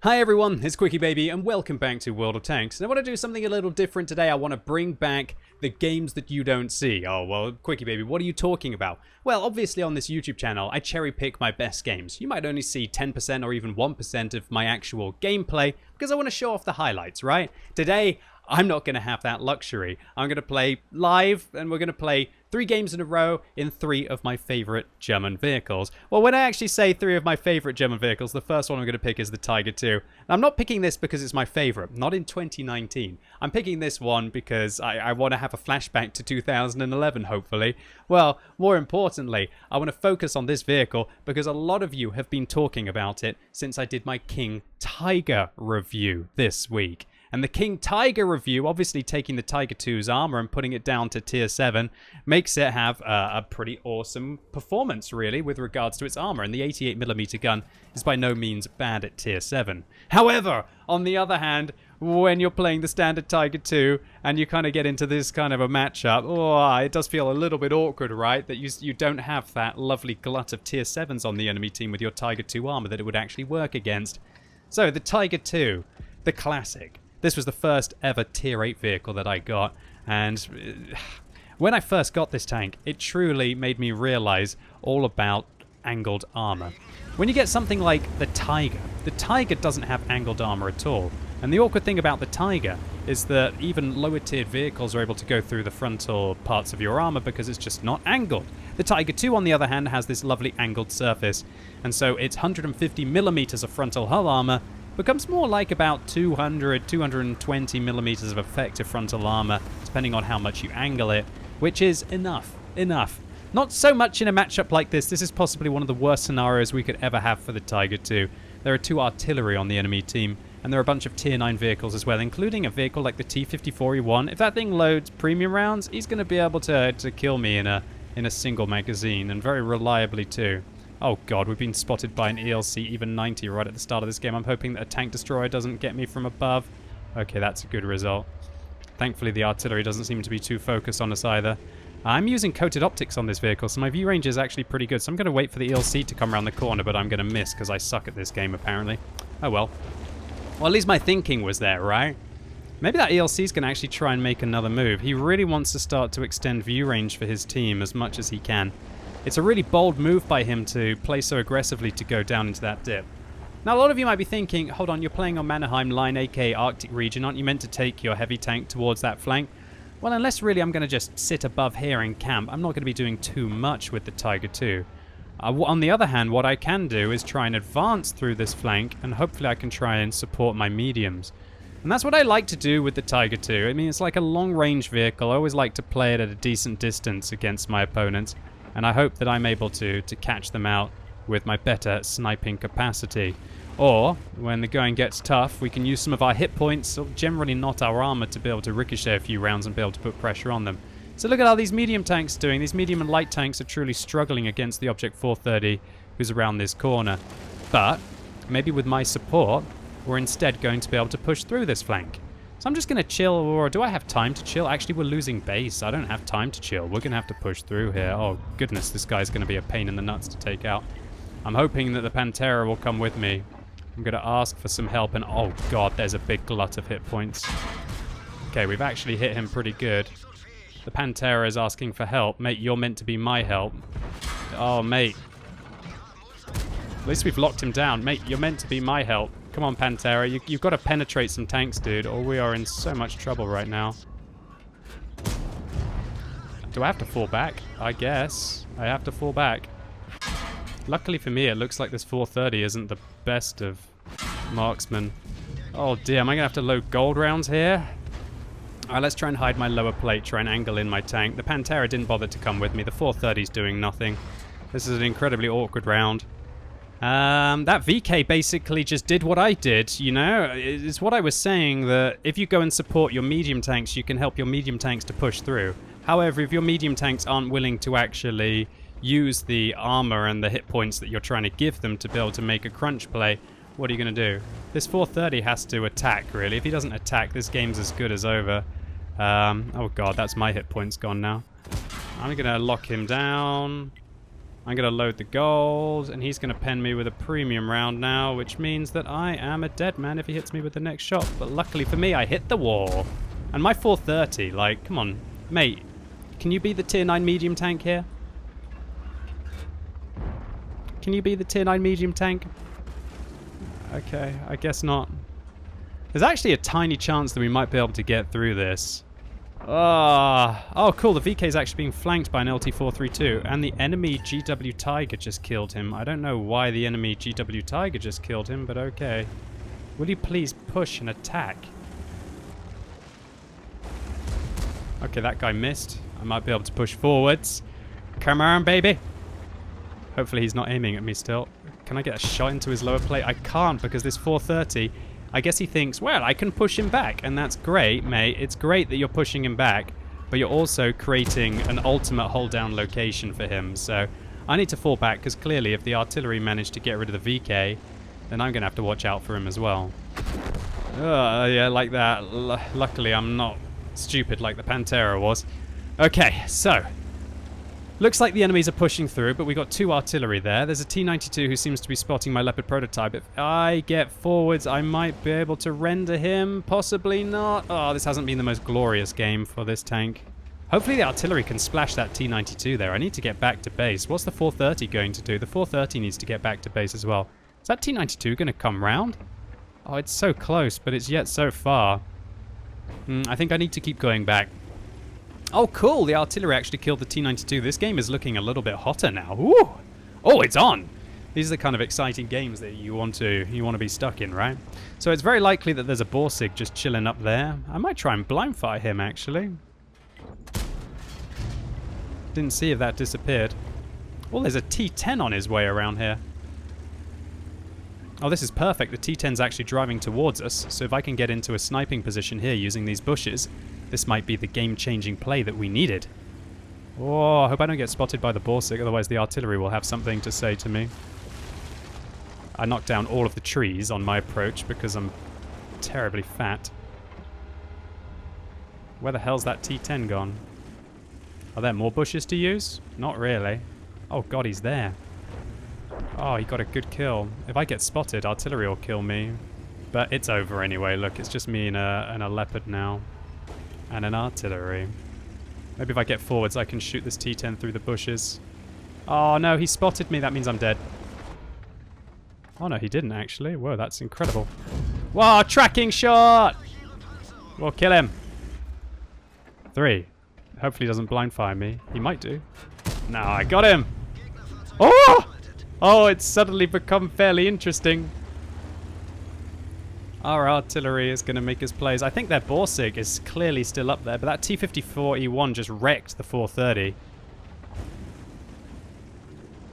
Hi everyone, it's QuickyBaby and welcome back to World of Tanks. And I want to do something a little different today. I want to bring back the games that you don't see. Oh, well, QuickyBaby, what are you talking about? Well, obviously on this YouTube channel, I cherry pick my best games. You might only see 10% or even 1% of my actual gameplay because I want to show off the highlights, right? Today, I'm not going to have that luxury. I'm going to play live and we're going to play 3 games in a row in 3 of my favorite German vehicles. Well, when I actually say 3 of my favorite German vehicles, the first one I'm going to pick is the Tiger II. I'm not picking this because it's my favorite, not in 2019. I'm picking this one because I want to have a flashback to 2011, hopefully. Well, more importantly, I want to focus on this vehicle because a lot of you have been talking about it since I did my King Tiger review this week. And the King Tiger review, obviously taking the Tiger II's armor and putting it down to tier 7, makes it have a pretty awesome performance, really, with regards to its armor. And the 88mm gun is by no means bad at tier 7. However, on the other hand, when you're playing the standard Tiger II and you kind of get into this kind of a matchup, oh, it does feel a little bit awkward, right? That you don't have that lovely glut of tier 7s on the enemy team with your Tiger II armor that it would actually work against. So, the Tiger II, the classic. This was the first ever tier 8 vehicle that I got, and when I first got this tank, it truly made me realize all about angled armor. When you get something like the Tiger doesn't have angled armor at all. And the awkward thing about the Tiger is that even lower tiered vehicles are able to go through the frontal parts of your armor because it's just not angled. The Tiger II, on the other hand, has this lovely angled surface, and so its 150mm of frontal hull armor becomes more like about 220mm of effective frontal armor, depending on how much you angle it, which is enough. Not so much in a matchup like this. This is possibly one of the worst scenarios we could ever have for the Tiger II. There are 2 artillery on the enemy team, and there are a bunch of tier 9 vehicles as well, including a vehicle like the T-54E1. If that thing loads premium rounds, he's going to be able to kill me in a single magazine, and very reliably too. Oh god, we've been spotted by an ELC even 90 right at the start of this game. I'm hoping that a tank destroyer doesn't get me from above. Okay, that's a good result. Thankfully the artillery doesn't seem to be too focused on us either. I'm using coated optics on this vehicle, so my view range is actually pretty good. So I'm going to wait for the ELC to come around the corner, but I'm going to miss because I suck at this game apparently. Oh well. Well, at least my thinking was there, right? Maybe that ELC's going to actually try and make another move. He really wants to start to extend view range for his team as much as he can. It's a really bold move by him to play so aggressively to go down into that dip. Now, a lot of you might be thinking, hold on, you're playing on Mannerheim Line, aka Arctic region. Aren't you meant to take your heavy tank towards that flank? Well, unless really I'm going to just sit above here and camp, I'm not going to be doing too much with the Tiger II. On the other hand, what I can do is try and advance through this flank, and hopefully I can try and support my mediums. And that's what I like to do with the Tiger II. I mean, it's like a long-range vehicle. I always like to play it at a decent distance against my opponents. And I hope that I'm able to catch them out with my better sniping capacity. Or, when the going gets tough, we can use some of our hit points, or generally not our armor, to be able to ricochet a few rounds and be able to put pressure on them. So look at how these medium tanks are doing. These medium and light tanks are truly struggling against the Object 430 who's around this corner. But, maybe with my support, we're instead going to be able to push through this flank. So I'm just going to chill, or do I have time to chill? Actually, we're losing base. I don't have time to chill. We're going to have to push through here. Oh, goodness, this guy's going to be a pain in the nuts to take out. I'm hoping that the Pantera will come with me. I'm going to ask for some help, and oh god, there's a big glut of hit points. Okay, we've actually hit him pretty good. The Pantera is asking for help. Mate, you're meant to be my help. Oh, mate. At least we've locked him down. Mate, you're meant to be my help. Come on, Pantera. You've got to penetrate some tanks, dude, or we are in so much trouble right now. Do I have to fall back? I guess. I have to fall back. Luckily for me, it looks like this 430 isn't the best of marksmen. Oh dear, am I going to have to load gold rounds here? Alright, let's try and hide my lower plate, try and angle in my tank. The Pantera didn't bother to come with me. The 430's doing nothing. This is an incredibly awkward round. That VK basically just did what I did, you know? It's what I was saying, that if you go and support your medium tanks, you can help your medium tanks to push through. However, if your medium tanks aren't willing to actually use the armor and the hit points that you're trying to give them to be able to make a crunch play, what are you going to do? This 430 has to attack, really. If he doesn't attack, this game's as good as over. Oh god, that's my hit points gone now. I'm going to lock him down. I'm going to load the gold, and he's going to pen me with a premium round now, which means that I am a dead man if he hits me with the next shot. But luckily for me, I hit the wall. And my 430, like, come on, mate. Can you be the tier 9 medium tank here? Can you be the tier 9 medium tank? Okay, I guess not. There's actually a tiny chance that we might be able to get through this. Oh, cool. The VK is actually being flanked by an LT-432, and the enemy GW Tiger just killed him. I don't know why the enemy GW Tiger just killed him, but okay. Will you please push and attack? Okay, that guy missed. I might be able to push forwards. Come on, baby. Hopefully he's not aiming at me still. Can I get a shot into his lower plate? I can't because this 430... I guess he thinks, well, I can push him back, and that's great, mate. It's great that you're pushing him back, but you're also creating an ultimate hold-down location for him. So I need to fall back, because clearly if the artillery managed to get rid of the VK, then I'm going to have to watch out for him as well. Yeah, like that. Luckily, I'm not stupid like the Pantera was. Okay, so... looks like the enemies are pushing through, but we got 2 artillery there. There's a T-92 who seems to be spotting my Leopard prototype. If I get forwards, I might be able to render him. Possibly not. Oh, this hasn't been the most glorious game for this tank. Hopefully the artillery can splash that T-92 there. I need to get back to base. What's the 430 going to do? The 430 needs to get back to base as well. Is that T-92 going to come round? Oh, it's so close, but it's yet so far. I think I need to keep going back. Oh, cool. The artillery actually killed the T-92. This game is looking a little bit hotter now. Ooh. Oh, it's on. These are the kind of exciting games that you want to be stuck in, right? So it's very likely that there's a Borsig just chilling up there. I might try and blind fire him, actually. Didn't see if that disappeared. Oh, there's a T-10 on his way around here. Oh, this is perfect. The T-10's actually driving towards us. So if I can get into a sniping position here using these bushes... this might be the game-changing play that we needed. Oh, I hope I don't get spotted by the Borsig, otherwise the artillery will have something to say to me. I knocked down all of the trees on my approach because I'm terribly fat. Where the hell's that T-10 gone? Are there more bushes to use? Not really. Oh god, he's there. Oh, he got a good kill. If I get spotted, artillery will kill me. But it's over anyway. Look, it's just me and a Leopard now. And an artillery. Maybe if I get forwards I can shoot this T-10 through the bushes. Oh no, he spotted me. That means I'm dead. Oh no, he didn't actually. Whoa, that's incredible. Whoa, tracking shot! We'll kill him. 3. Hopefully he doesn't blind fire me. He might do. No, I got him! Oh! Oh, it's suddenly become fairly interesting. Our artillery is going to make us plays. I think their Borsig is clearly still up there, but that T-54E1 just wrecked the 430.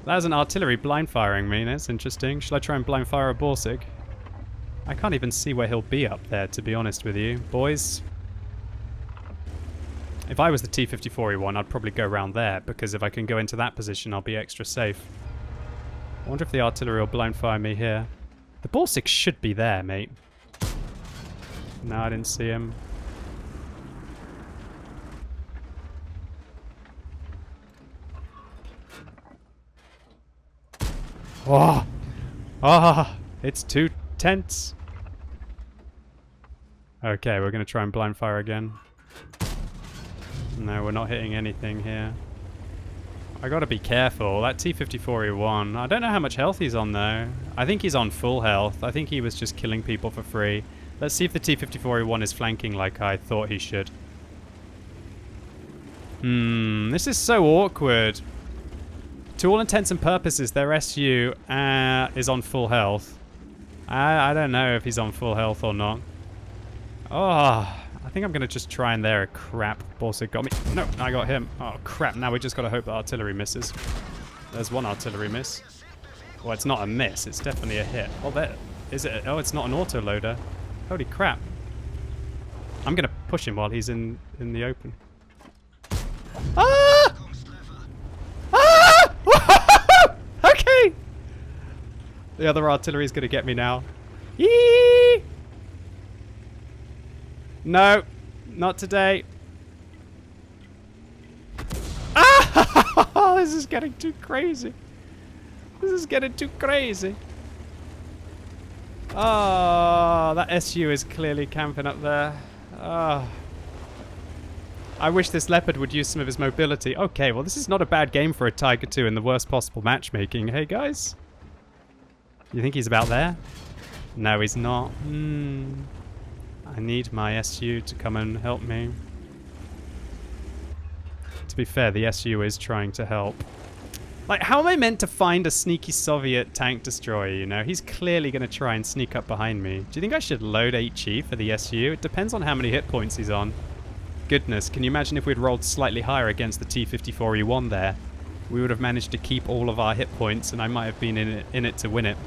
That an artillery blind firing me. That's interesting. Shall I try and blind fire a Borsig? I can't even see where he'll be up there, to be honest with you. Boys. If I was the T-54E1, I'd probably go around there, because if I can go into that position, I'll be extra safe. I wonder if the artillery will blind fire me here. The Borsig should be there, mate. No, I didn't see him. Oh! Ah! It's too tense. Okay, we're going to try and blind fire again. No, we're not hitting anything here. I gotta be careful. That T-54E1, I don't know how much health he's on though. I think he's on full health. I think he was just killing people for free. Let's see if the T-54E1 is flanking like I thought he should. This is so awkward. To all intents and purposes, their SU is on full health. I don't know if he's on full health or not. Oh, I think I'm going to just try and there. Crap, Borsig got me. No, I got him. Oh, crap. Now we just got to hope that artillery misses. There's one artillery miss. Well, it's not a miss. It's definitely a hit. Oh, there. Is it? Oh, it's not an auto-loader. Holy crap. I'm going to push him while he's in the open. Ah! Ah! Okay. The other artillery is going to get me now. Yee! No, not today. Ah! This is getting too crazy. This is getting too crazy. Oh, that SU is clearly camping up there. Oh. I wish this Leopard would use some of his mobility. Okay, well, this is not a bad game for a Tiger 2 in the worst possible matchmaking. Hey, guys? You think he's about there? No, he's not. I need my SU to come and help me. To be fair, the SU is trying to help. Like, how am I meant to find a sneaky Soviet tank destroyer, you know? He's clearly going to try and sneak up behind me. Do you think I should load HE for the SU? It depends on how many hit points he's on. Goodness, can you imagine if we'd rolled slightly higher against the T-54E1 there? We would have managed to keep all of our hit points, and I might have been in it to win it.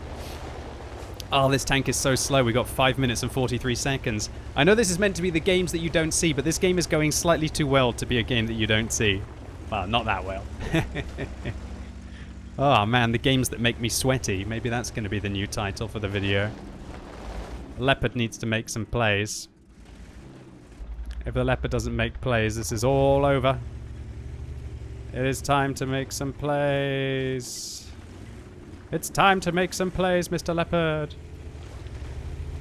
Oh, this tank is so slow. We got 5 minutes and 43 seconds. I know this is meant to be the games that you don't see, but this game is going slightly too well to be a game that you don't see. Well, not that well. Oh man, the games that make me sweaty. Maybe that's going to be the new title for the video. Leopard needs to make some plays. If the Leopard doesn't make plays, this is all over. It is time to make some plays. It's time to make some plays, Mr. Leopard.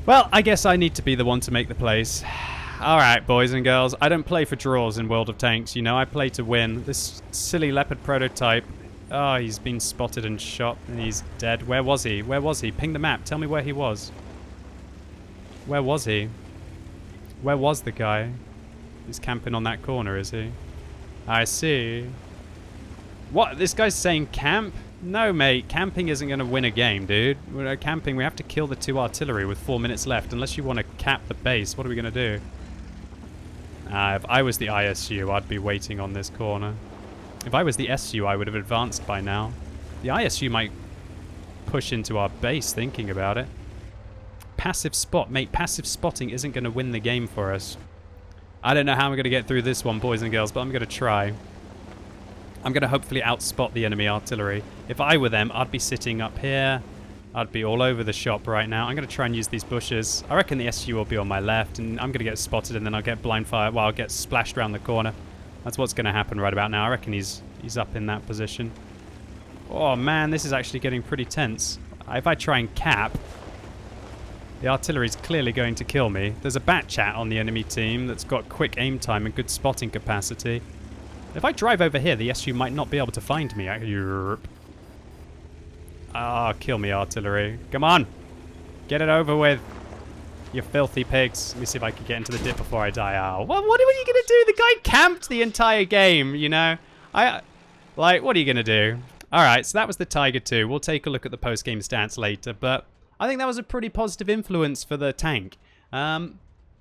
Well, I guess I need to be the one to make the plays. Alright, boys and girls. I don't play for draws in World of Tanks, you know. I play to win. This silly Leopard prototype. Oh, he's been spotted and shot, and he's dead. Where was he? Where was he? Ping the map. Tell me where he was. Where was he? Where was the guy? He's camping on that corner, is he? I see. What? This guy's saying camp? No, mate. Camping isn't going to win a game, dude. We're camping. We have to kill the 2 artillery with 4 minutes left. Unless you want to cap the base. What are we going to do? If I was the ISU, I'd be waiting on this corner. If I was the SU, I would have advanced by now. The ISU might push into our base thinking about it. Passive spot. Mate, passive spotting isn't going to win the game for us. I don't know how I'm going to get through this one, boys and girls, but I'm going to try. I'm going to hopefully outspot the enemy artillery. If I were them, I'd be sitting up here. I'd be all over the shop right now. I'm going to try and use these bushes. I reckon the SU will be on my left, and I'm going to get spotted, and then I'll get blind fire. Well, I'll get splashed around the corner. That's what's going to happen right about now. I reckon he's up in that position. Oh, man, this is actually getting pretty tense. If I try and cap, the artillery's clearly going to kill me. There's a bat chat on the enemy team that's got quick aim time and good spotting capacity. If I drive over here, the SU might not be able to find me. Ah, kill me, artillery. Come on. Get it over with. You filthy pigs. Let me see if I can get into the dip before I die. Oh, what are you going to do? The guy camped the entire game, you know? Like, what are you going to do? Alright, so that was the Tiger 2. We'll take a look at the post-game stats later, but I think that was a pretty positive influence for the tank.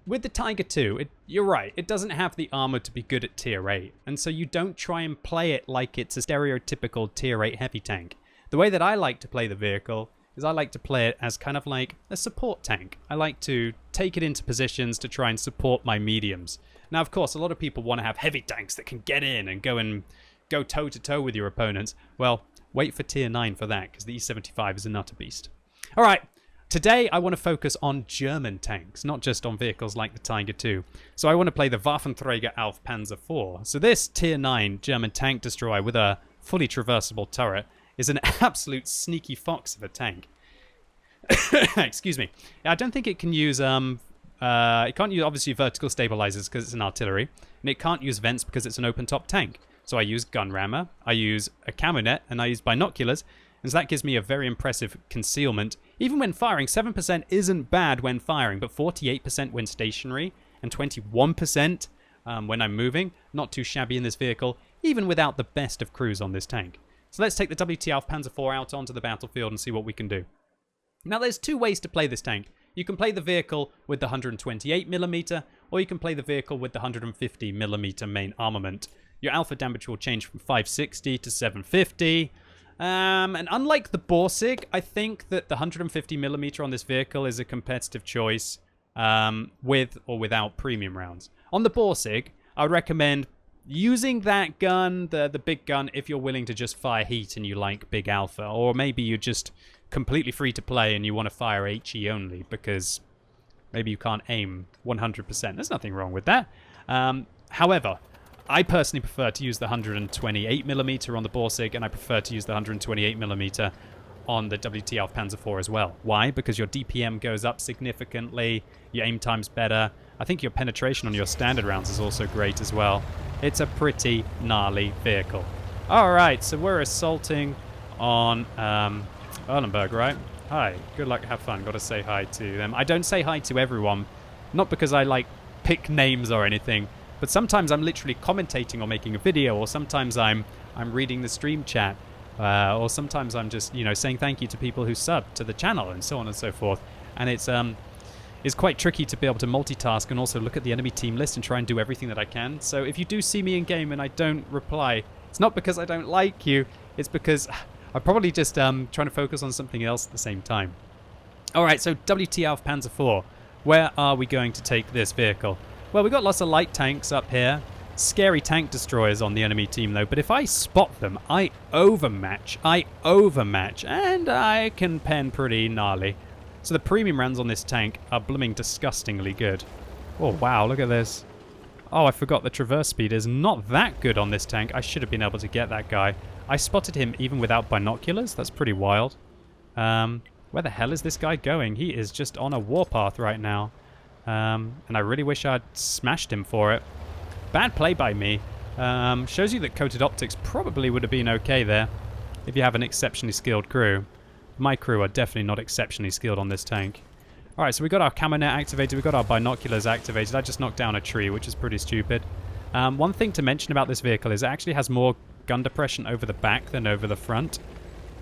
With the Tiger 2, you're right, it doesn't have the armor to be good at tier 8, and so you don't try and play it like it's a stereotypical tier 8 heavy tank. The way that I like to play the vehicle is I like to play it as kind of like a support tank. I like to take it into positions to try and support my mediums. Now, of course, a lot of people want to have heavy tanks that can get in and go toe-to-toe with your opponents. Well, wait for tier 9 for that, because the E75 is a nutter beast. All right, today I want to focus on German tanks, not just on vehicles like the Tiger 2. So I want to play the Waffenträger Auf Panzer IV. So this tier 9 German tank destroyer with a fully traversable turret is an absolute sneaky fox of a tank. Excuse me. I don't think it can use it can't use obviously vertical stabilizers because it's an artillery, and it can't use vents because it's an open top tank. So I use gun rammer, I use a camo net, and I use binoculars, and so that gives me a very impressive concealment. Even when firing, 7% isn't bad when firing, but 48% when stationary and 21% when I'm moving. Not too shabby in this vehicle, even without the best of crews on this tank. So let's take the WT Auf Panzer IV out onto the battlefield and see what we can do. Now there's two ways to play this tank. You can play the vehicle with the 128mm, or you can play the vehicle with the 150mm main armament. Your alpha damage will change from 560 to 750. And unlike the Borsig, I think that the 150mm on this vehicle is a competitive choice with or without premium rounds. On the Borsig, I would recommend using that gun, the big gun, if you're willing to just fire heat and you like big alpha. Or maybe you're just completely free to play and you want to fire HE only because maybe you can't aim 100%. There's nothing wrong with that. However, I personally prefer to use the 128mm on the Borsig, and I prefer to use the 128mm on the WT Panzer IV as well. Why? Because your DPM goes up significantly, your aim time's better. I think your penetration on your standard rounds is also great as well. It's a pretty gnarly vehicle. Alright, so we're assaulting on Erlenberg, right? Hi, good luck, have fun. Gotta say hi to them. I don't say hi to everyone, not because I like pick names or anything, but sometimes I'm literally commentating or making a video, or sometimes I'm reading the stream chat, or sometimes I'm just, you know, saying thank you to people who sub to the channel and so on and so forth. And it's quite tricky to be able to multitask and also look at the enemy team list and try and do everything that I can. So if you do see me in game and I don't reply, it's not because I don't like you, it's because I'm probably just trying to focus on something else at the same time. Alright, so WT Panzer IV. Where are we going to take this vehicle? Well, we've got lots of light tanks up here. Scary tank destroyers on the enemy team, though. But if I spot them, I overmatch, and I can pen pretty gnarly. So the premium rounds on this tank are blooming disgustingly good. Oh, wow, look at this. Oh, I forgot the traverse speed is not that good on this tank. I should have been able to get that guy. I spotted him even without binoculars. That's pretty wild. Where the hell is this guy going? He is just on a warpath right now. And I really wish I'd smashed him for it. Bad play by me. Shows you that coated optics probably would have been okay there if you have an exceptionally skilled crew. My crew are definitely not exceptionally skilled on this tank. Alright, so we got our camo net activated, we got our binoculars activated. I just knocked down a tree, which is pretty stupid. One thing to mention about this vehicle is it actually has more gun depression over the back than over the front.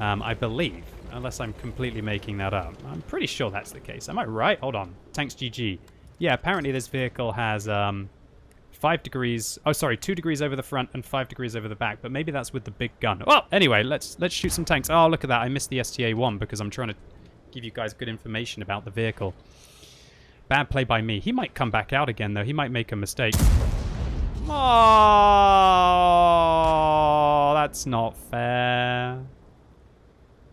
I believe, unless I'm completely making that up. I'm pretty sure that's the case. Am I right? Hold on. Tanks GG. Yeah, apparently this vehicle has 5 degrees... Oh, sorry, 2 degrees over the front and 5 degrees over the back, but maybe that's with the big gun. Well, anyway, let's shoot some tanks. Oh, look at that. I missed the STA-1 because I'm trying to give you guys good information about the vehicle. Bad play by me. He might come back out again, though. He might make a mistake. Oh, that's not fair.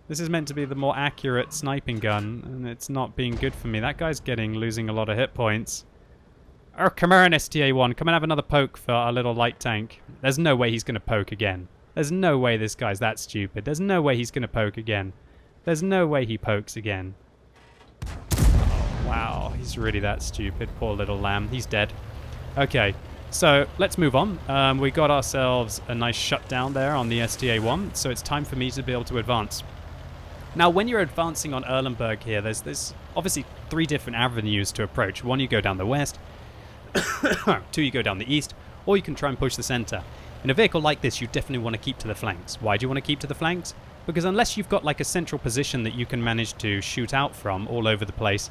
This is meant to be the more accurate sniping gun, and it's not being good for me. That guy's losing a lot of hit points. Oh, come on, STA-1. Come and have another poke for our little light tank. There's no way he's going to poke again. There's no way this guy's that stupid. There's no way he's going to poke again. There's no way he pokes again. Oh, wow, he's really that stupid. Poor little lamb. He's dead. Okay, so let's move on. We got ourselves a nice shutdown there on the STA-1, so it's time for me to be able to advance. Now, when you're advancing on Erlenberg here, there's obviously 3 different avenues to approach. 1, you go down the west. 2, you go down the east, or you can try and push the center. In a vehicle like this, you definitely want to keep to the flanks. Why do you want to keep to the flanks? Because unless you've got like a central position that you can manage to shoot out from all over the place,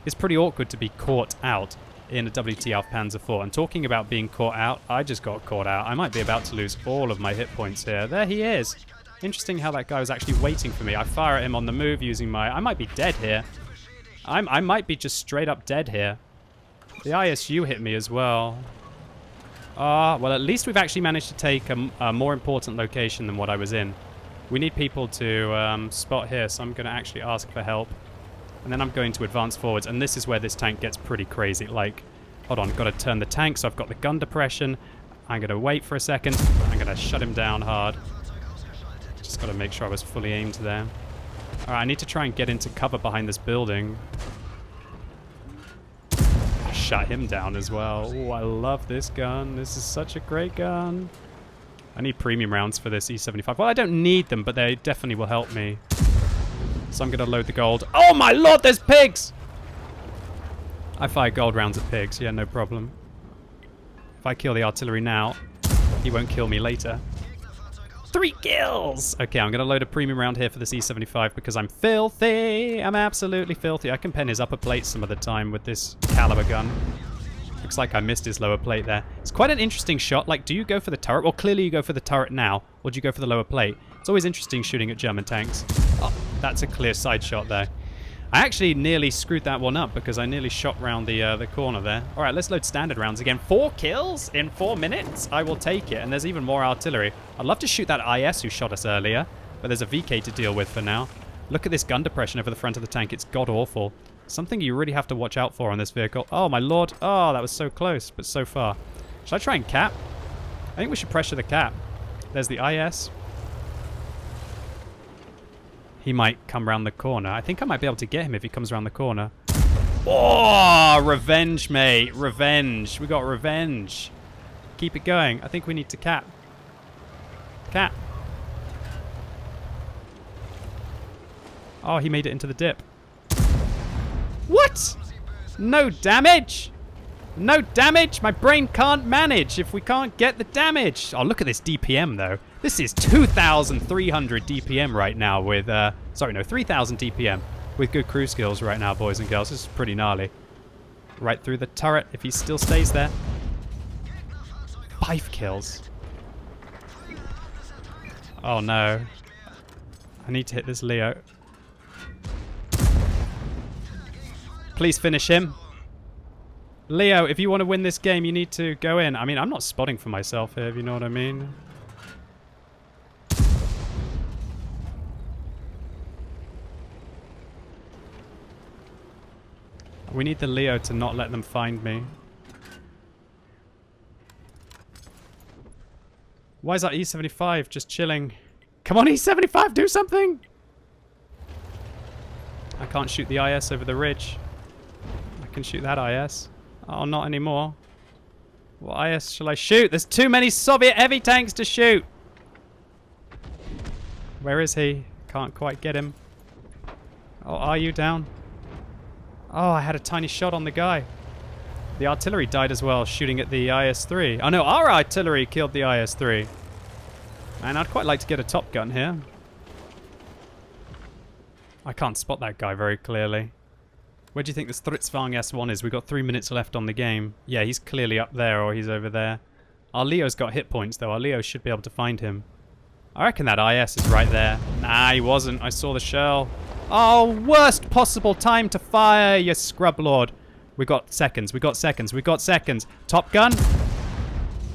it's pretty awkward to be caught out in a WT Panzer IV. And talking about being caught out, I just got caught out. I might be about to lose all of my hit points here. There he is. Interesting how that guy was actually waiting for me. I fire at him on the move using my... I might be dead here. I might be just straight up dead here. The ISU hit me as well. Well, at least we've actually managed to take a more important location than what I was in. We need people to spot here, so I'm going to actually ask for help. And then I'm going to advance forwards, and this is where this tank gets pretty crazy. Like, hold on, got to turn the tank, so I've got the gun depression. I'm going to wait for a second. I'm going to shut him down hard. Just got to make sure I was fully aimed there. Alright, I need to try and get into cover behind this building. Shut him down as well. Oh, I love this gun. This is such a great gun. I need premium rounds for this E75. Well, I don't need them, but they definitely will help me. So I'm going to load the gold. Oh my lord, there's pigs! I fire gold rounds at pigs. Yeah, no problem. If I kill the artillery now, he won't kill me later. 3 kills! Okay, I'm going to load a premium round here for this E75 because I'm filthy. I'm absolutely filthy. I can pen his upper plate some of the time with this caliber gun. Looks like I missed his lower plate there. It's quite an interesting shot. Like, do you go for the turret? Well, clearly you go for the turret now. Or do you go for the lower plate? It's always interesting shooting at German tanks. Oh, that's a clear side shot there. I actually nearly screwed that one up because I nearly shot round the corner there. All right, let's load standard rounds again. 4 kills in 4 minutes? I will take it. And there's even more artillery. I'd love to shoot that IS who shot us earlier, but there's a VK to deal with for now. Look at this gun depression over the front of the tank. It's god-awful. Something you really have to watch out for on this vehicle. Oh, my lord. Oh, that was so close, but so far. Should I try and cap? I think we should pressure the cap. There's the IS. He might come around the corner. I think I might be able to get him if he comes around the corner. Oh, revenge, mate. Revenge. We got revenge. Keep it going. I think we need to cap. Cap. Oh, he made it into the dip. What? No damage? No damage? My brain can't manage if we can't get the damage. Oh, look at this DPM, though. This is 2,300 DPM right now with... sorry, no, 3,000 DPM with good crew skills right now, boys and girls. This is pretty gnarly. Right through the turret if he still stays there. 5 kills. Oh, no. I need to hit this Leo. Please finish him. Leo, if you want to win this game, you need to go in. I mean, I'm not spotting for myself here, if you know what I mean. We need the Leo to not let them find me. Why is that E75 just chilling? Come on, E75, do something! I can't shoot the IS over the ridge. I can shoot that IS. Oh, not anymore. What IS shall I shoot? There's too many Soviet heavy tanks to shoot! Where is he? Can't quite get him. Oh, are you down? Oh, I had a tiny shot on the guy. The artillery died as well, shooting at the IS-3. Oh no, our artillery killed the IS-3. And I'd quite like to get a Top Gun here. I can't spot that guy very clearly. Where do you think this Stritzwang S1 is? We've got 3 minutes left on the game. Yeah, he's clearly up there or he's over there. Our Leo's got hit points though. Our Leo should be able to find him. I reckon that IS is right there. Nah, he wasn't. I saw the shell. Oh, worst possible time to fire, you scrub lord. We got seconds. We got seconds. We got seconds. Top Gun.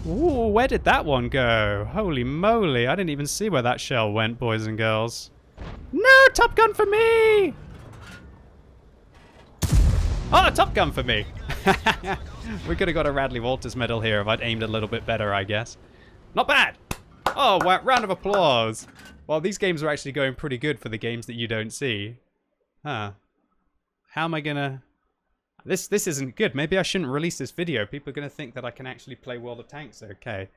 Ooh, where did that one go? Holy moly. I didn't even see where that shell went, boys and girls. No, Top Gun for me! Oh, Top Gun for me! We could have got a Radley Walters medal here if I'd aimed a little bit better, I guess. Not bad! Oh, round of applause! Well, these games are actually going pretty good for the games that you don't see. Huh. How am I gonna... This isn't good. Maybe I shouldn't release this video. People are gonna think that I can actually play World of Tanks okay.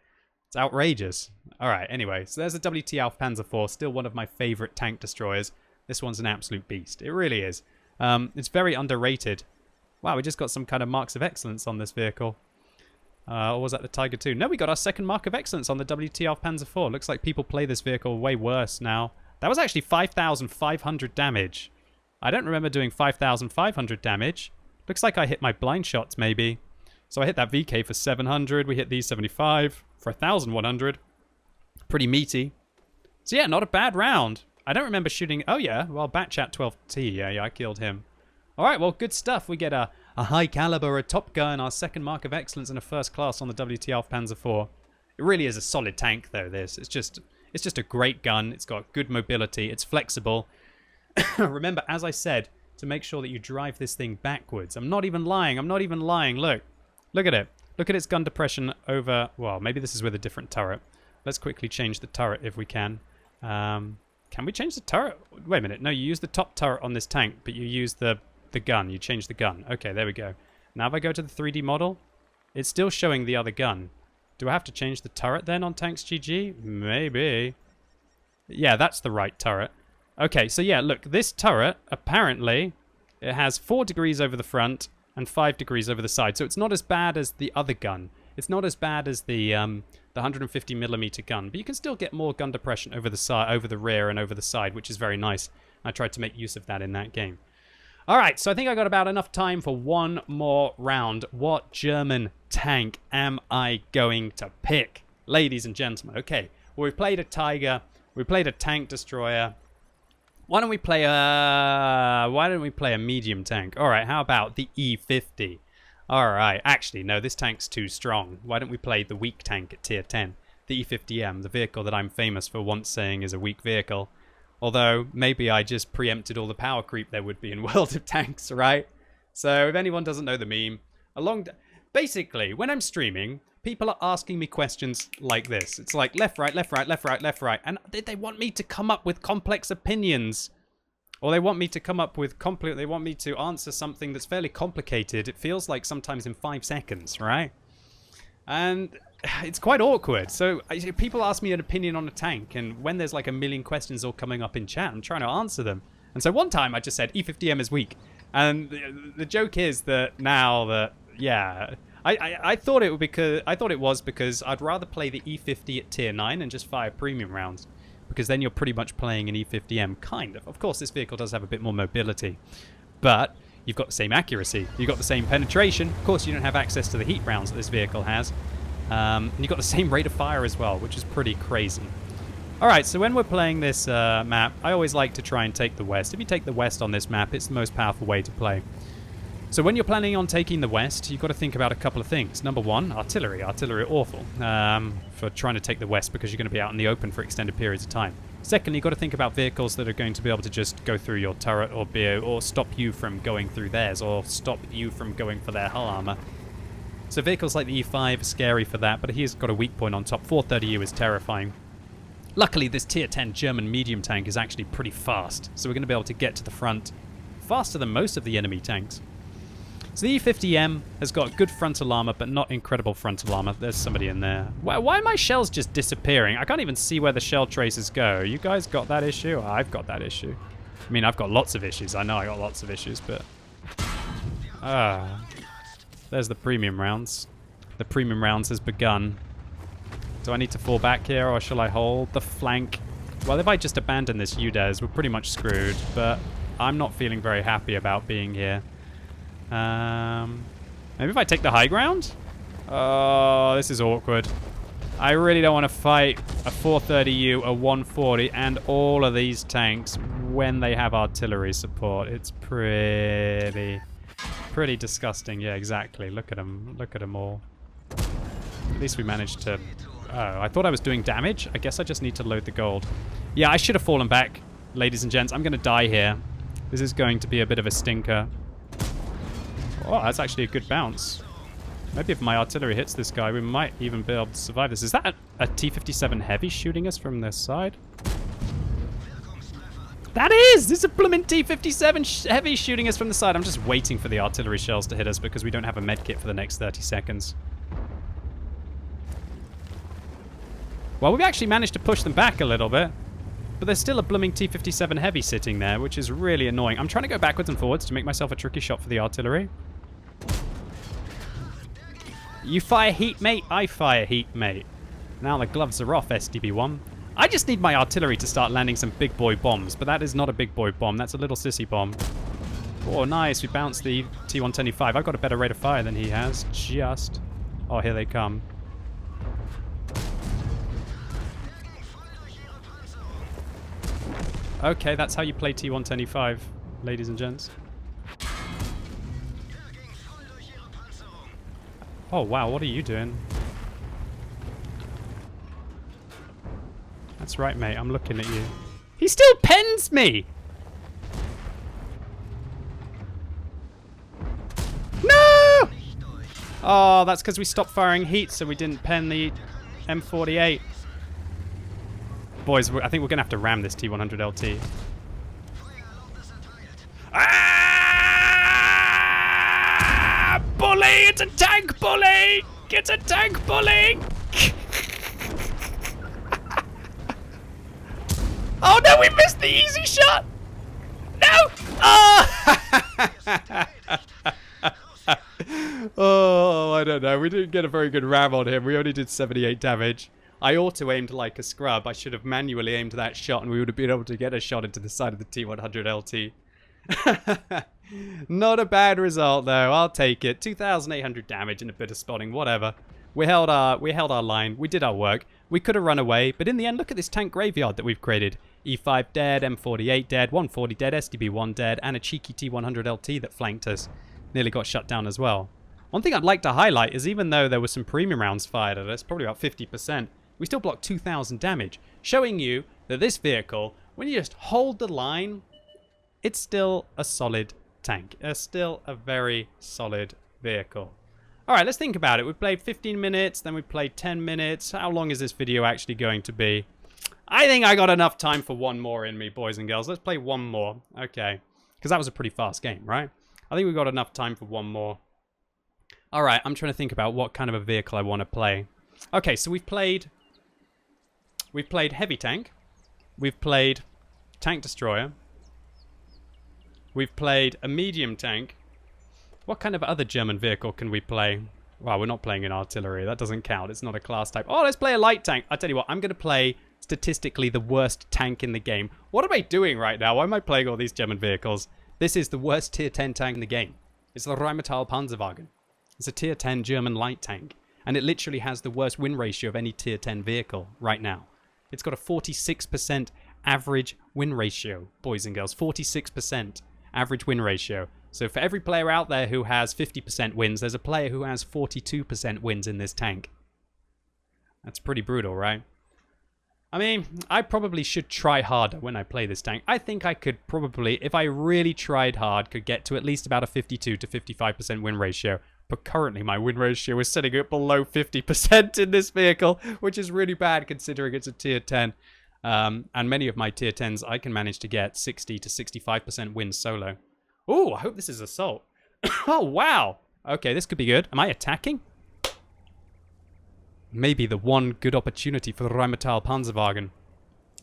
It's outrageous. Alright, anyway. So there's a WT Alf Panzer IV. Still one of my favorite tank destroyers. This one's an absolute beast. It really is. It's very underrated. Wow, we just got some kind of marks of excellence on this vehicle. Or was that the Tiger II? No, we got our second mark of excellence on the WT Alf Panzer IV. Looks like people play this vehicle way worse now. That was actually 5,500 damage. I don't remember doing 5,500 damage. Looks like I hit my blind shots, maybe. So I hit that VK for 700. We hit these 75 for 1,100. Pretty meaty. So yeah, not a bad round. I don't remember shooting... Oh yeah, well, Batchat 12T. Yeah, I killed him. Alright, well, good stuff. We get a high caliber, a Top Gun, our second mark of excellence, and a first class on the WT Alf Panzer IV. It really is a solid tank, though, this. It's just a great gun. It's got good mobility. It's flexible. Remember, as I said, to make sure that you drive this thing backwards. I'm not even lying. I'm not even lying. Look. Look at it. Look at its gun depression over... Well, maybe this is with a different turret. Let's quickly change the turret if we can. Can we change the turret? Wait a minute. No, you use the top turret on this tank, but you use the gun. You change the gun. Okay, there we go. Now if I go to the 3D model, it's still showing the other gun. Do I have to change the turret then on Tanks GG? Maybe. Yeah, that's the right turret. Okay, so yeah, look, this turret, apparently, it has 4 degrees over the front and 5 degrees over the side. So it's not as bad as the other gun. It's not as bad as the 150mm gun, but you can still get more gun depression over the side, over the rear and over the side, which is very nice. I tried to make use of that in that game. Alright, so I think I got about enough time for one more round. What German tank am I going to pick? Ladies and gentlemen, okay. Well, we've played a Tiger. We played a tank destroyer. Why don't we play a medium tank? Alright, how about the E50? Alright, actually, no, this tank's too strong. Why don't we play the weak tank at tier 10? The E50M, the vehicle that I'm famous for once saying is a weak vehicle. Although, maybe I just preempted all the power creep there would be in World of Tanks, right? So, if anyone doesn't know the meme, Basically, when I'm streaming, people are asking me questions like this. It's like left, right, left, right, left, right, left, right. And they want me to come up with complex opinions. Or they want me to come up with they want me to answer something that's fairly complicated. It feels like sometimes in 5 seconds, right? And it's quite awkward. So people ask me an opinion on a tank, and when there's like a million questions all coming up in chat, I'm trying to answer them. And so one time I just said E50M is weak. And the joke is that now that, yeah, I thought it was because I'd rather play the E50 at tier 9 and just fire premium rounds. Because then you're pretty much playing an E50M, kind of. Of course, this vehicle does have a bit more mobility. But you've got the same accuracy. You've got the same penetration. Of course, you don't have access to the heat rounds that this vehicle has. And you've got the same rate of fire as well, which is pretty crazy. Alright, so when we're playing this map, I always like to try and take the west. If you take the west on this map, it's the most powerful way to play. So when you're planning on taking the west, you've got to think about a couple of things. Number one, artillery. Artillery are awful for trying to take the west because you're going to be out in the open for extended periods of time. Secondly, you've got to think about vehicles that are going to be able to just go through your turret or stop you from going through theirs, or stop you from going for their hull armor. So vehicles like the E5 are scary for that, but he's got a weak point on top. 430U is terrifying. Luckily, this tier 10 German medium tank is actually pretty fast, so we're going to be able to get to the front faster than most of the enemy tanks. So the E50M has got good frontal armor, but not incredible frontal armor. There's somebody in there. Why are my shells just disappearing? I can't even see where the shell traces go. You guys got that issue? I've got that issue. I mean, I've got lots of issues. I know I got lots of issues, but... there's the premium rounds. The premium rounds has begun. Do I need to fall back here, or shall I hold the flank? Well, if I just abandon this UDES, we're pretty much screwed, but I'm not feeling very happy about being here. Maybe if I take the high ground? Oh, this is awkward. I really don't want to fight a 430U, a 140, and all of these tanks when they have artillery support. It's pretty disgusting. Yeah, exactly. Look at them. Look at them all. At least we managed to... Oh, I thought I was doing damage. I guess I just need to load the gold. Yeah, I should have fallen back, ladies and gents. I'm going to die here. This is going to be a bit of a stinker. Oh, that's actually a good bounce. Maybe if my artillery hits this guy, we might even be able to survive this. Is that a T-57 heavy shooting us from this side? That is! This is a blooming T-57 heavy shooting us from the side. I'm just waiting for the artillery shells to hit us because we don't have a med kit for the next 30 seconds. Well, we've actually managed to push them back a little bit. But there's still a blooming T-57 heavy sitting there, which is really annoying. I'm trying to go backwards and forwards to make myself a tricky shot for the artillery. You fire heat, mate. I fire heat, mate. Now the gloves are off, SDB1. I just need my artillery to start landing some big boy bombs, but that is not a big boy bomb. That's a little sissy bomb. Oh, nice. We bounced the T-125. I've got a better rate of fire than he has. Just. Oh, here they come. Okay, that's how you play T-125, ladies and gents. Oh, wow, what are you doing? That's right, mate, I'm looking at you. He still pens me! No! Oh, that's because we stopped firing heat, so we didn't pen the M48. Boys, I think we're going to have to ram this T100 LT. Ah! Bully! It's a tank bully! It's a tank bully! Oh no, we missed the easy shot! No! Oh! Oh, I don't know. We didn't get a very good ram on him. We only did 78 damage. I auto-aimed like a scrub. I should have manually aimed that shot and we would have been able to get a shot into the side of the T100 LT. Not a bad result, though. I'll take it. 2,800 damage and a bit of spotting. Whatever. We held our line. We did our work. We could have run away, but in the end, look at this tank graveyard that we've created. E5 dead, M48 dead, 140 dead, SDB1 dead, and a cheeky T100 LT that flanked us. Nearly got shut down as well. One thing I'd like to highlight is even though there were some premium rounds fired at us, probably about 50%, we still blocked 2,000 damage, showing you that this vehicle, when you just hold the line, it's still a solid tank. It's still a very solid vehicle. All right, let's think about it. We've played 15 minutes, then we played 10 minutes. How long is this video actually going to be? I think I got enough time for one more in me, boys and girls. Let's play one more. Okay. Because that was a pretty fast game, right? I think we've got enough time for one more. All right, I'm trying to think about what kind of a vehicle I want to play. Okay, so we've played heavy tank. We've played tank destroyer. We've played a medium tank. What kind of other German vehicle can we play? Well, we're not playing an artillery. That doesn't count. It's not a class type. Oh, let's play a light tank. I tell you what, I'm going to play statistically the worst tank in the game. What am I doing right now? Why am I playing all these German vehicles? This is the worst tier 10 tank in the game. It's the Rheinmetall Panzerwagen. It's a tier 10 German light tank. And it literally has the worst win ratio of any tier 10 vehicle right now. It's got a 46% average win ratio, boys and girls. 46% average win ratio. So for every player out there who has 50% wins, there's a player who has 42% wins in this tank. That's pretty brutal, right? I mean, I probably should try harder when I play this tank. I think I could probably, if I really tried hard, could get to at least about a 52 to 55% win ratio. But currently my win ratio is sitting at below 50% in this vehicle, which is really bad considering it's a tier 10. And many of my tier 10s, I can manage to get 60 to 65% wins solo. Oh, I hope this is assault. Oh, wow. Okay, this could be good. Am I attacking? Maybe the one good opportunity for the Rheinmetall Panzerwagen.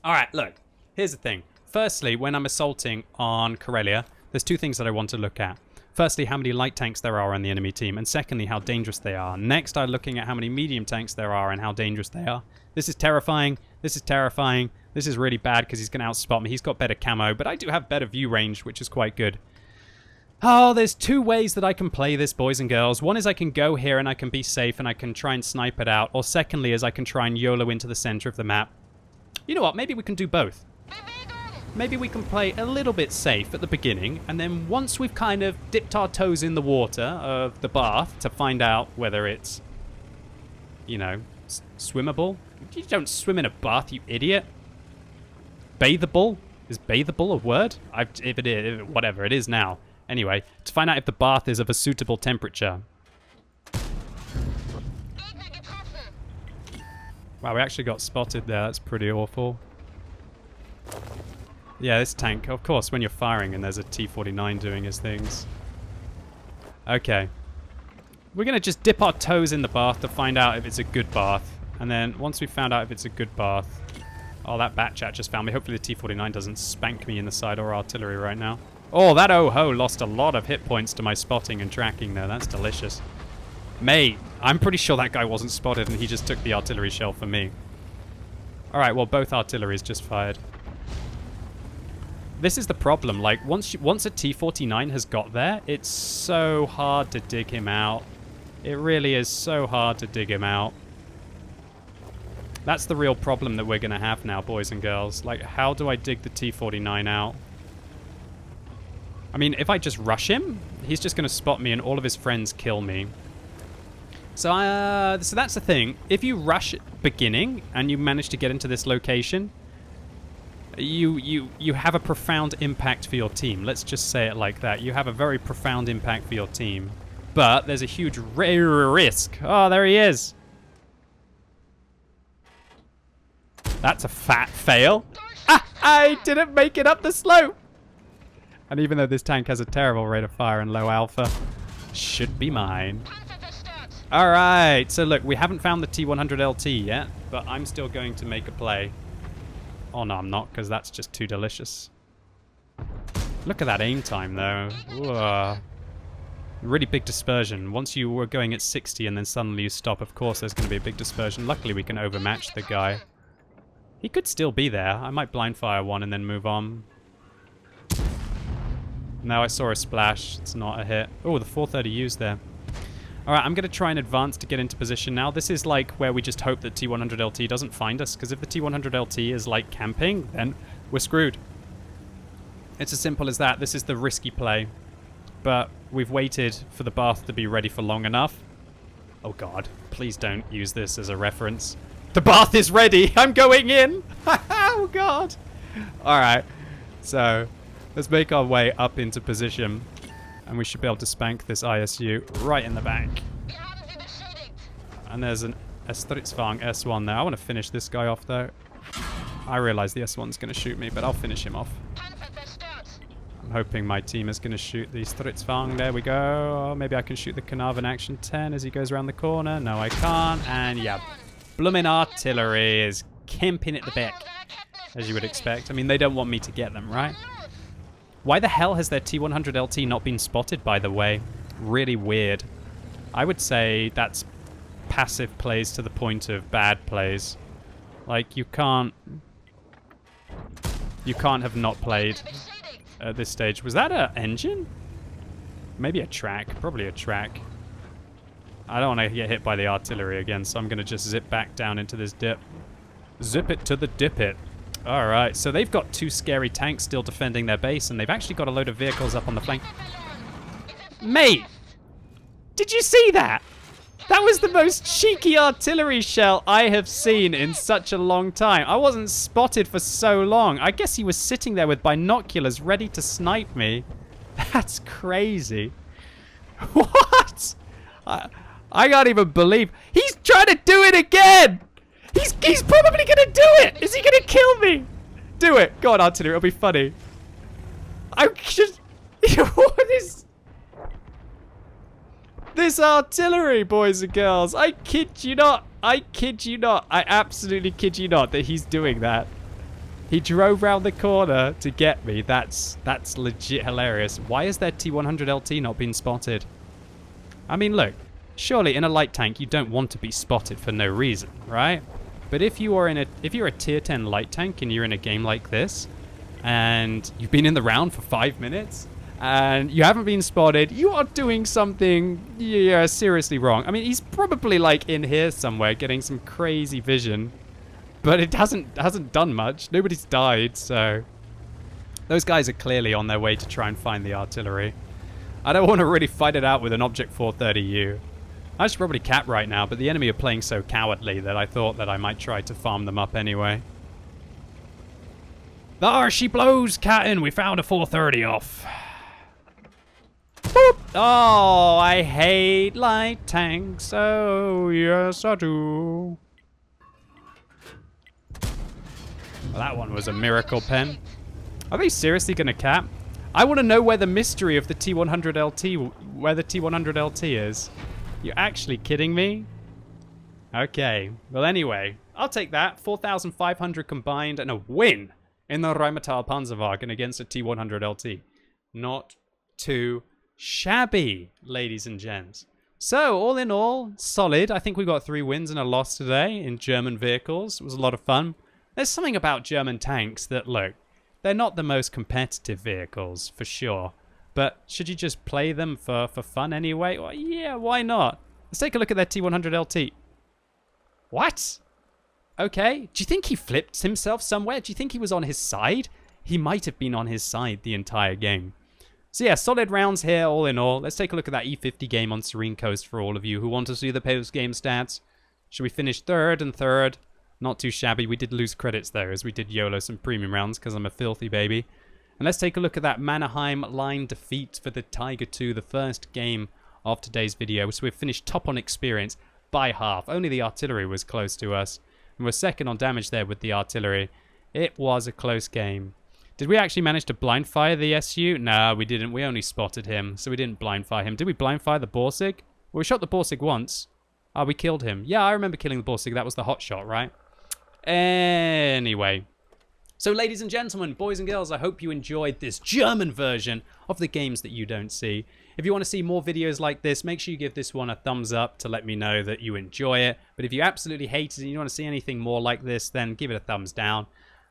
Alright, look. Here's the thing. Firstly, when I'm assaulting on Karelia, there's two things that I want to look at. Firstly, how many light tanks there are on the enemy team, and secondly, how dangerous they are. Next, I'm looking at how many medium tanks there are and how dangerous they are. This is terrifying. This is terrifying. This is really bad because he's going to outspot me. He's got better camo, but I do have better view range, which is quite good. Oh, there's two ways that I can play this, boys and girls. One is I can go here and I can be safe and I can try and snipe it out. Or secondly is I can try and YOLO into the center of the map. You know what? Maybe we can do both. Maybe we can play a little bit safe at the beginning, and then once we've kind of dipped our toes in the water of the bath to find out whether it's, you know, swimmable. You don't swim in a bath, you idiot. Bathable? Is bathable a word? If it is, whatever, it is now. Anyway, to find out if the bath is of a suitable temperature. Wow, we actually got spotted there. That's pretty awful. Yeah, this tank, of course, when you're firing and there's a T-49 doing his things. Okay. We're going to just dip our toes in the bath to find out if it's a good bath. And then once we've found out if it's a good bath... Oh, that bat chat just found me. Hopefully the T-49 doesn't spank me in the side or artillery right now. Oh, that oh-ho lost a lot of hit points to my spotting and tracking there. That's delicious. Mate, I'm pretty sure that guy wasn't spotted and he just took the artillery shell for me. Alright, well, both artilleries just fired. This is the problem. Like, once a T-49 has got there, it's so hard to dig him out. It really is so hard to dig him out. That's the real problem that we're going to have now, boys and girls. Like, how do I dig the T-49 out? I mean, if I just rush him, he's just going to spot me and all of his friends kill me. So that's the thing. If you rush at beginning and you manage to get into this location, you have a profound impact for your team. Let's just say it like that. You have a very profound impact for your team. But there's a huge risk. Oh, there he is. That's a fat fail. Ah, I didn't make it up the slope. And even though this tank has a terrible rate of fire and low alpha, should be mine. Alright, so look, we haven't found the T100 LT yet, but I'm still going to make a play. Oh no, I'm not, because that's just too delicious. Look at that aim time, though. Ooh. Really big dispersion. Once you were going at 60 and then suddenly you stop, of course there's going to be a big dispersion. Luckily we can overmatch the guy. He could still be there. I might blind fire one and then move on. No, I saw a splash. It's not a hit. Oh, the 430 used there. Alright, I'm going to try and advance to get into position now. This is like where we just hope that T100 LT doesn't find us, because if the T100 LT is like camping, then we're screwed. It's as simple as that. This is the risky play. But we've waited for the bath to be ready for long enough. Oh god, please don't use this as a reference. The bath is ready! I'm going in! Oh god! Alright, so let's make our way up into position. And we should be able to spank this ISU right in the back. And there's a Stridsvagn S1 there. I want to finish this guy off, though. I realize the S1's going to shoot me, but I'll finish him off. I'm hoping my team is going to shoot the Stridsvagn. There we go. Maybe I can shoot the Carnarvon Action 10 as he goes around the corner. No, I can't. And yeah, blooming artillery is camping at the back, as you would expect. I mean, they don't want me to get them, right? Why the hell has their T100 LT not been spotted, by the way? Really weird. I would say that's passive plays to the point of bad plays. Like, you can't have not played at this stage. Was that an engine? Maybe a track. Probably a track. I don't want to get hit by the artillery again, so I'm going to just zip back down into this dip. Zip it to the dip it. Alright, so they've got 2 scary tanks still defending their base, and they've actually got a load of vehicles up on the flank. Mate! Did you see that? That was the most cheeky artillery shell I have seen in such a long time. I wasn't spotted for so long. I guess he was sitting there with binoculars ready to snipe me. That's crazy. What? I can't even believe. He's trying to do it again. He's probably going to do it. Is he going to kill me? Do it. Go on, artillery. It'll be funny. I just... What is... This artillery, boys and girls. I kid you not. I kid you not. I absolutely kid you not that he's doing that. He drove round the corner to get me. That's legit hilarious. Why has their T100 LT not been spotted? I mean, look. Surely in a light tank you don't want to be spotted for no reason, right? But if you're a tier 10 light tank and you're in a game like this and you've been in the round for 5 minutes and you haven't been spotted, you are doing something seriously wrong. I mean, he's probably like in here somewhere getting some crazy vision, but it hasn't done much. Nobody's died, so those guys are clearly on their way to try and find the artillery. I don't want to really fight it out with an Object 430U. I should probably cap right now, but the enemy are playing so cowardly that I thought that I might try to farm them up anyway. There she blows, Catton. We found a 430 off. Boop. Oh, I hate light tanks. Oh, yes, I do. Well, that one was a miracle pen. Are they seriously going to cap? I want to know where the mystery of the T100 LT, where the T100 LT is. You're actually kidding me? Okay. Well, anyway, I'll take that. 4,500 combined and a win in the Rheinmetall Panzerwagen against a T100 LT. Not too shabby, ladies and gents. So, all in all, solid. I think we got 3 wins and a loss today in German vehicles. It was a lot of fun. There's something about German tanks that, look, they're not the most competitive vehicles, for sure. But should you just play them for fun anyway? Well, yeah, why not? Let's take a look at their T100 LT. What? Okay. Do you think he flipped himself somewhere? Do you think he was on his side? He might have been on his side the entire game. So yeah, solid rounds here all in all. Let's take a look at that E50 game on Serene Coast for all of you who want to see the post-game stats. Should we finish 3rd and 3rd? Not too shabby. We did lose credits though, as we did YOLO some premium rounds because I'm a filthy baby. And let's take a look at that Mannerheim line defeat for the Tiger 2, the first game of today's video. So we've finished top on experience by half. Only the artillery was close to us. And we're second on damage there with the artillery. It was a close game. Did we actually manage to blind fire the SU? No, we didn't. We only spotted him, so we didn't blind fire him. Did we blind fire the Borsig? Well, we shot the Borsig once. Oh, we killed him. Yeah, I remember killing the Borsig. That was the hot shot, right? Anyway. So, ladies and gentlemen, boys and girls, I hope you enjoyed this German version of the games that you don't see. If you want to see more videos like this, make sure you give this one a thumbs up to let me know that you enjoy it. But if you absolutely hate it and you want to see anything more like this, then give it a thumbs down.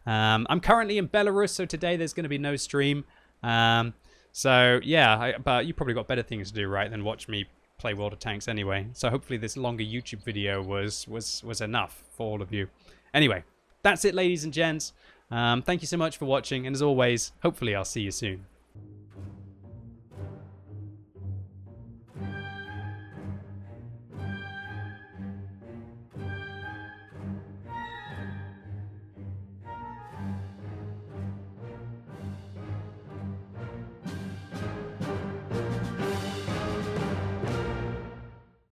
I'm currently in Belarus, so today there's going to be no stream. So, yeah, but you probably got better things to do, right, than watch me play World of Tanks anyway. So hopefully this longer YouTube video was enough for all of you. Anyway, that's it, ladies and gents. Thank you so much for watching, and as always, hopefully I'll see you soon.